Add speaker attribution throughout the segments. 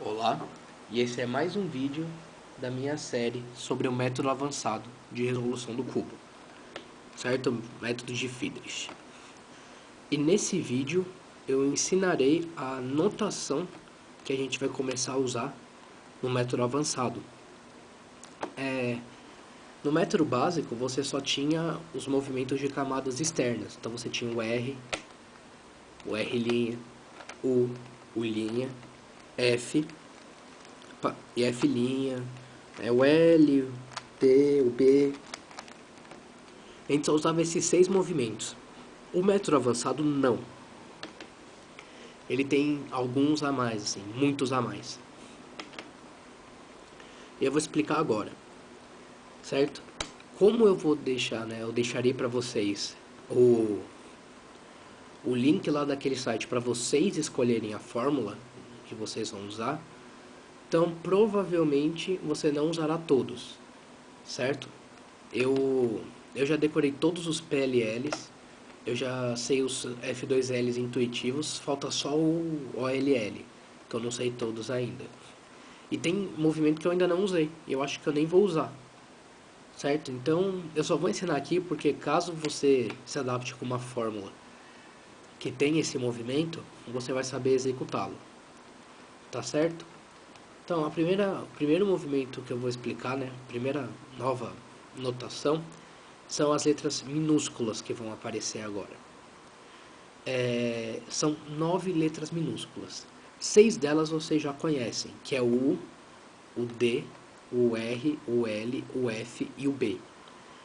Speaker 1: Olá, e esse é mais um vídeo da minha série sobre o método avançado de resolução do cubo, certo? Método de Friedrich. E nesse vídeo eu ensinarei a notação que a gente vai começar a usar no método avançado. No método básico você só tinha os movimentos de camadas externas, então você tinha o R', o', F, e F', o L, o T, o B. A gente só usava esses 6 movimentos. O método avançado não. Ele tem alguns a mais, assim, muitos a mais. E eu vou explicar agora, certo? Como eu vou deixar, né? Eu deixarei para vocês o link lá daquele site para vocês escolherem a fórmula que vocês vão usar. Então, provavelmente você não usará todos, certo? Eu já decorei todos os PLLs, eu já sei os F2Ls intuitivos, falta só o OLL, que eu não sei todos ainda. E tem movimento que eu ainda não usei, e eu acho que eu nem vou usar, certo? Então eu só vou ensinar aqui porque caso você se adapte com uma fórmula que tem esse movimento, você vai saber executá-lo, tá certo? Então o primeiro movimento que eu vou explicar, né, primeira nova notação, são as letras minúsculas que vão aparecer agora. São 9 letras minúsculas. 6 delas vocês já conhecem, que é o U, o D, o R, o L, o F e o B.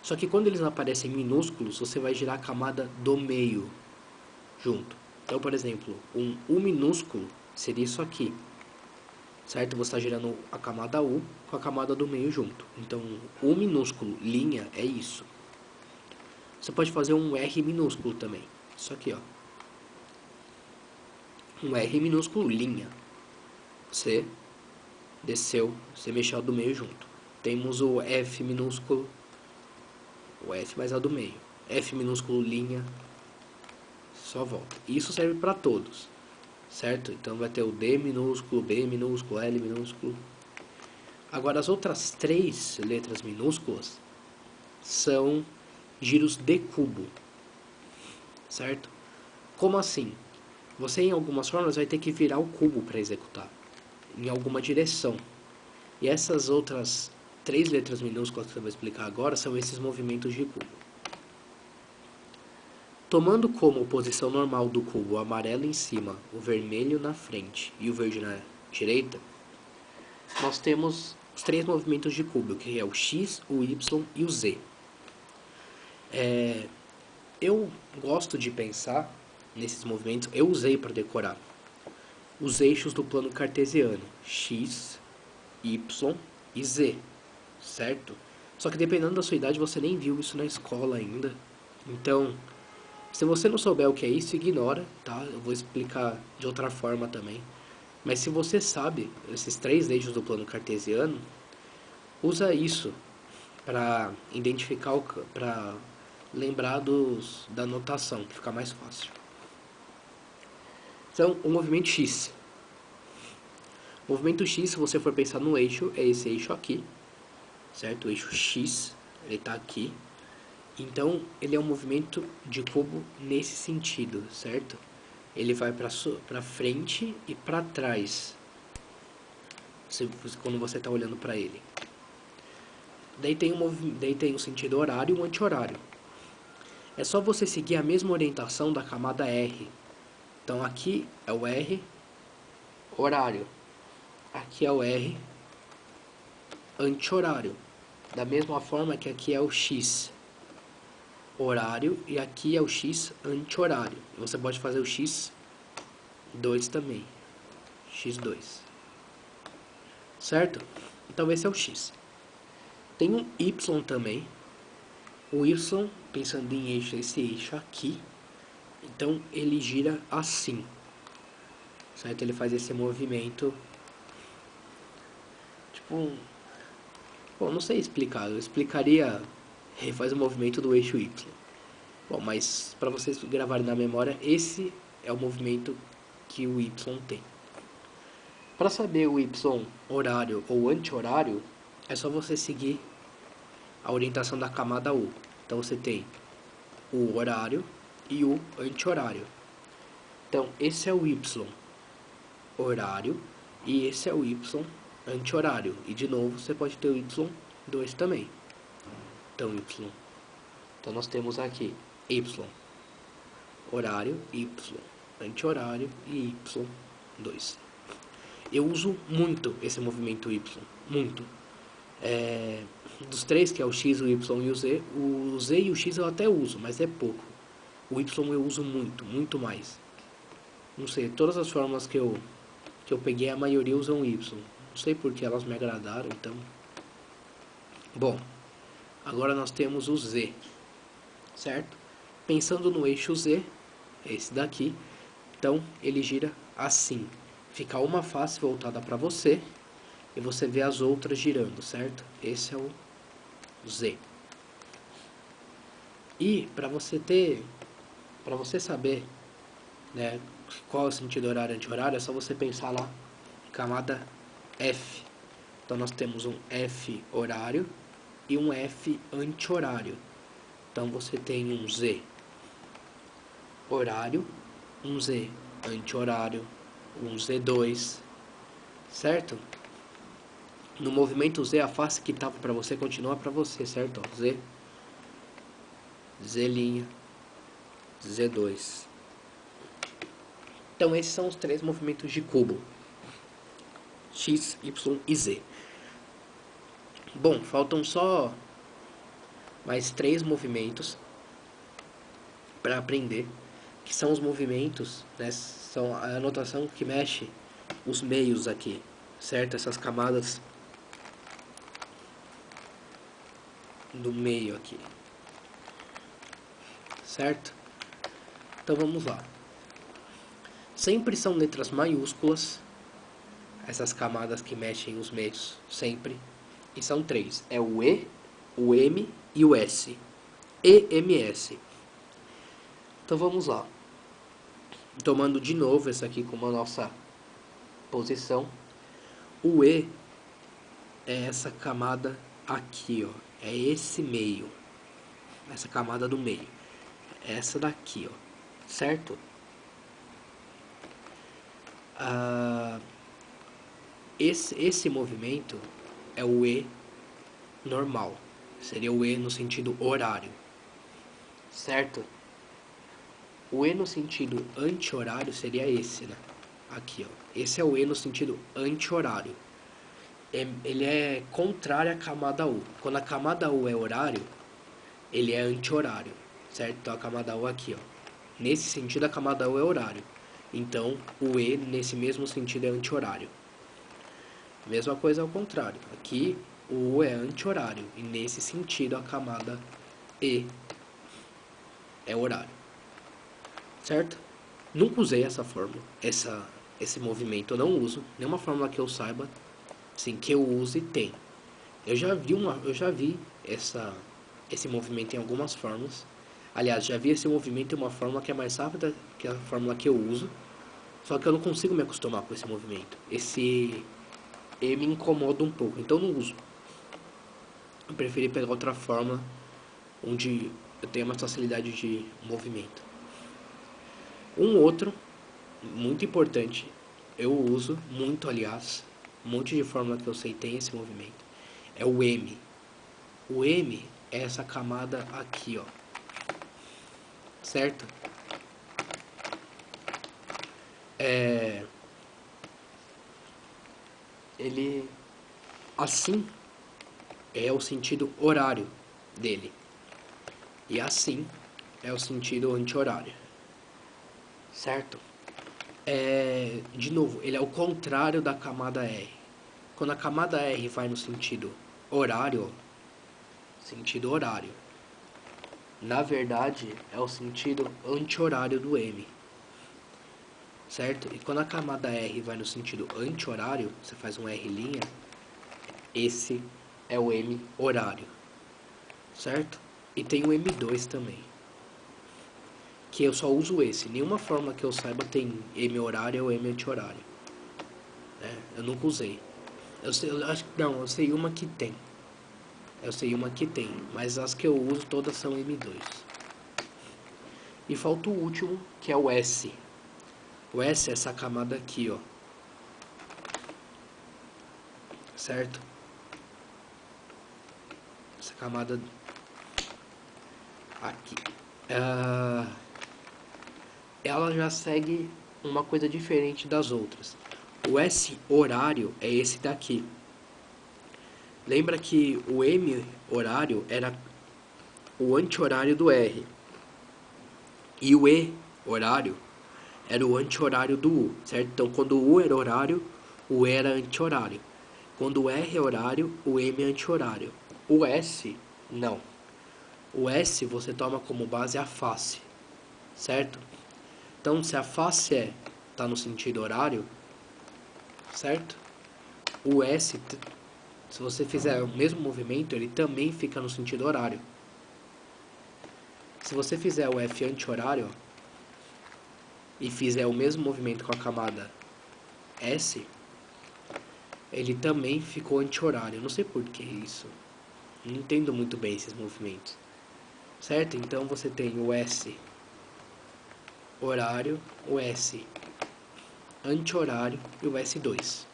Speaker 1: Só que quando eles aparecem minúsculos, você vai girar a camada do meio junto. Então, por exemplo, um U minúsculo seria isso aqui, certo? Você está girando a camada U com a camada do meio junto. Então, U minúsculo, linha, é isso. Você pode fazer um R minúsculo também. Isso aqui, ó. Um R minúsculo, linha. Você desceu, você mexeu a do meio junto. Temos o F minúsculo, o F mais a do meio. F minúsculo, linha, só volta. Isso serve para todos, certo? Então vai ter o D minúsculo, B minúsculo, L minúsculo. Agora as outras 3 letras minúsculas são giros de cubo, certo? Como assim? Você em algumas formas vai ter que virar o cubo para executar, em alguma direção. E essas outras 3 letras minúsculas que eu vou explicar agora são esses movimentos de cubo. Tomando como posição normal do cubo o amarelo em cima, o vermelho na frente e o verde na direita, nós temos os 3 movimentos de cubo, que é o X, o Y e o Z. Eu gosto de pensar nesses movimentos, eu usei para decorar os eixos do plano cartesiano, X, Y e Z, certo? Só que dependendo da sua idade você nem viu isso na escola ainda. Então, se você não souber o que é isso, ignora, tá? Eu vou explicar de outra forma também. Mas se você sabe esses 3 eixos do plano cartesiano, usa isso para identificar, para lembrar da notação, que fica mais fácil. Então, o movimento X. O movimento X, se você for pensar no eixo, é esse eixo aqui, certo? O eixo X, ele está aqui. Então, ele é um movimento de cubo nesse sentido, certo? Ele vai para frente e para trás, quando você está olhando para ele. Daí tem o sentido horário e o anti-horário. É só você seguir a mesma orientação da camada R. Então, aqui é o R, horário. Aqui é o R, anti-horário. Da mesma forma que aqui é o X, horário, e aqui é o X anti-horário. Você pode fazer o X2 também. X2. Certo? Então esse é o X. Tem um Y também. O Y, pensando em eixo, esse eixo aqui. Então ele gira assim. Certo? Ele faz esse movimento. Tipo, bom, não sei explicar. Eu explicaria. Ele faz o movimento do eixo Y. Bom, mas para vocês gravarem na memória, esse é o movimento que o Y tem. Para saber o Y horário ou anti-horário, é só você seguir a orientação da camada U. Então você tem o horário e o anti-horário. Então esse é o Y horário e esse é o Y anti-horário. E de novo você pode ter o Y2 também. Então Então nós temos aqui Y horário, Y anti-horário e Y2. Eu uso muito esse movimento Y, muito. Dos três, que é o X, o Y e o Z e o X eu até uso, mas é pouco. O Y eu uso muito, muito mais. Não sei, todas as fórmulas que eu peguei, a maioria usam Y. Não sei porque elas me agradaram, então... Bom, agora nós temos o Z, certo? Pensando no eixo Z, esse daqui, então ele gira assim. Fica uma face voltada para você e você vê as outras girando, certo? Esse é o Z. E para você saber, né, qual é o sentido horário e anti-horário, é só você pensar lá em camada F. Então nós temos um F horário e um F anti-horário. Então você tem um Z horário, um Z anti-horário, um Z2, certo? No movimento Z, a face que estava para você continua para você, certo? Ó, Z, Z', Z2. Então esses são os três movimentos de cubo: X, Y e Z. Bom, faltam só mais 3 movimentos para aprender, que são os movimentos, né, são a anotação que mexe os meios aqui, certo? Essas camadas do meio aqui, certo? Então vamos lá. Sempre são letras maiúsculas, essas camadas que mexem os meios, sempre. E são 3, é o E, o M e o S. EMS. Então vamos lá. Tomando de novo essa aqui como a nossa posição. O E é essa camada aqui, ó. É esse meio. Essa camada do meio. Essa daqui, ó. Certo? Esse movimento é o E normal. Seria o E no sentido horário. Certo? O E no sentido anti-horário seria esse, né? Aqui, ó. Esse é o E no sentido anti-horário. Ele é contrário à camada U. Quando a camada U é horário, ele é anti-horário, certo? Então a camada U aqui, ó. Nesse sentido, a camada U é horário. Então, o E, nesse mesmo sentido, é anti-horário. Mesma coisa ao contrário. Aqui, o U é anti-horário. E nesse sentido, a camada E é horário. Certo? Nunca usei essa fórmula, esse movimento eu não uso. Nenhuma fórmula que eu saiba, assim, que eu use tem. Eu já vi esse movimento em algumas fórmulas. Aliás, já vi esse movimento em uma fórmula que é mais rápida que a fórmula que eu uso. Só que eu não consigo me acostumar com esse movimento. Ele me incomoda um pouco, então não uso. Eu preferi pegar outra fórmula onde eu tenho mais facilidade de movimento. Um outro, muito importante, eu uso muito, aliás, um monte de fórmula que eu sei tem esse movimento, é o M. O M é essa camada aqui, ó, certo? Ele, assim, é o sentido horário dele, e assim é o sentido anti-horário. Certo? De novo, ele é o contrário da camada R. Quando a camada R vai no sentido horário, na verdade é o sentido anti-horário do M. Certo? E quando a camada R vai no sentido anti-horário, você faz um R', esse é o M horário. Certo? E tem o M2 também, que eu só uso esse. Nenhuma fórmula que eu saiba tem M horário ou M anti-horário. né? Eu nunca usei. Não, eu sei uma que tem. Eu sei uma que tem, mas as que eu uso todas são M2. E falta o último, que é o S. O S é essa camada aqui, ó. Certo? Essa camada aqui. Ela já segue uma coisa diferente das outras. O S horário é esse daqui. Lembra que o M horário era o anti-horário do R. E o E horário era o anti-horário do U, certo? Então, quando o U era horário, o E era anti-horário. Quando o R é horário, o M é anti-horário. O S, não. O S você toma como base a face, certo? Então, se a face tá no sentido horário, certo? O S, se você fizer o mesmo movimento, ele também fica no sentido horário. Se você fizer o F anti-horário e fizer o mesmo movimento com a camada S, ele também ficou anti-horário. Não sei por que isso. Não entendo muito bem esses movimentos. Certo? Então você tem o S horário, o S anti-horário e o S2.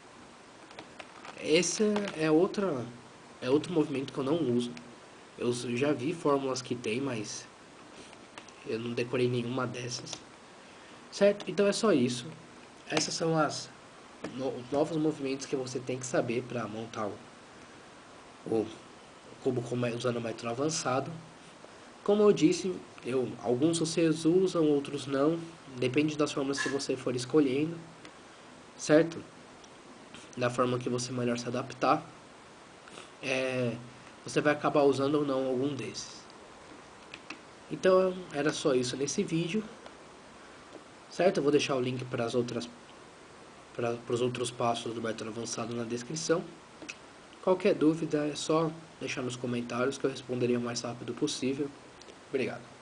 Speaker 1: Esse é outro movimento que eu não uso. Eu já vi fórmulas que tem, mas eu não decorei nenhuma dessas. Certo? Então é só isso. Essas são os novos movimentos que você tem que saber para montar o cubo usando o método avançado. Como eu disse, alguns vocês usam, outros não. Depende das formas que você for escolhendo. Certo? Da forma que você melhor se adaptar. Você vai acabar usando ou não algum desses. Então era só isso nesse vídeo. Certo? Eu vou deixar o link para os outros passos do método avançado na descrição. Qualquer dúvida é só deixar nos comentários que eu responderia o mais rápido possível. Obrigado.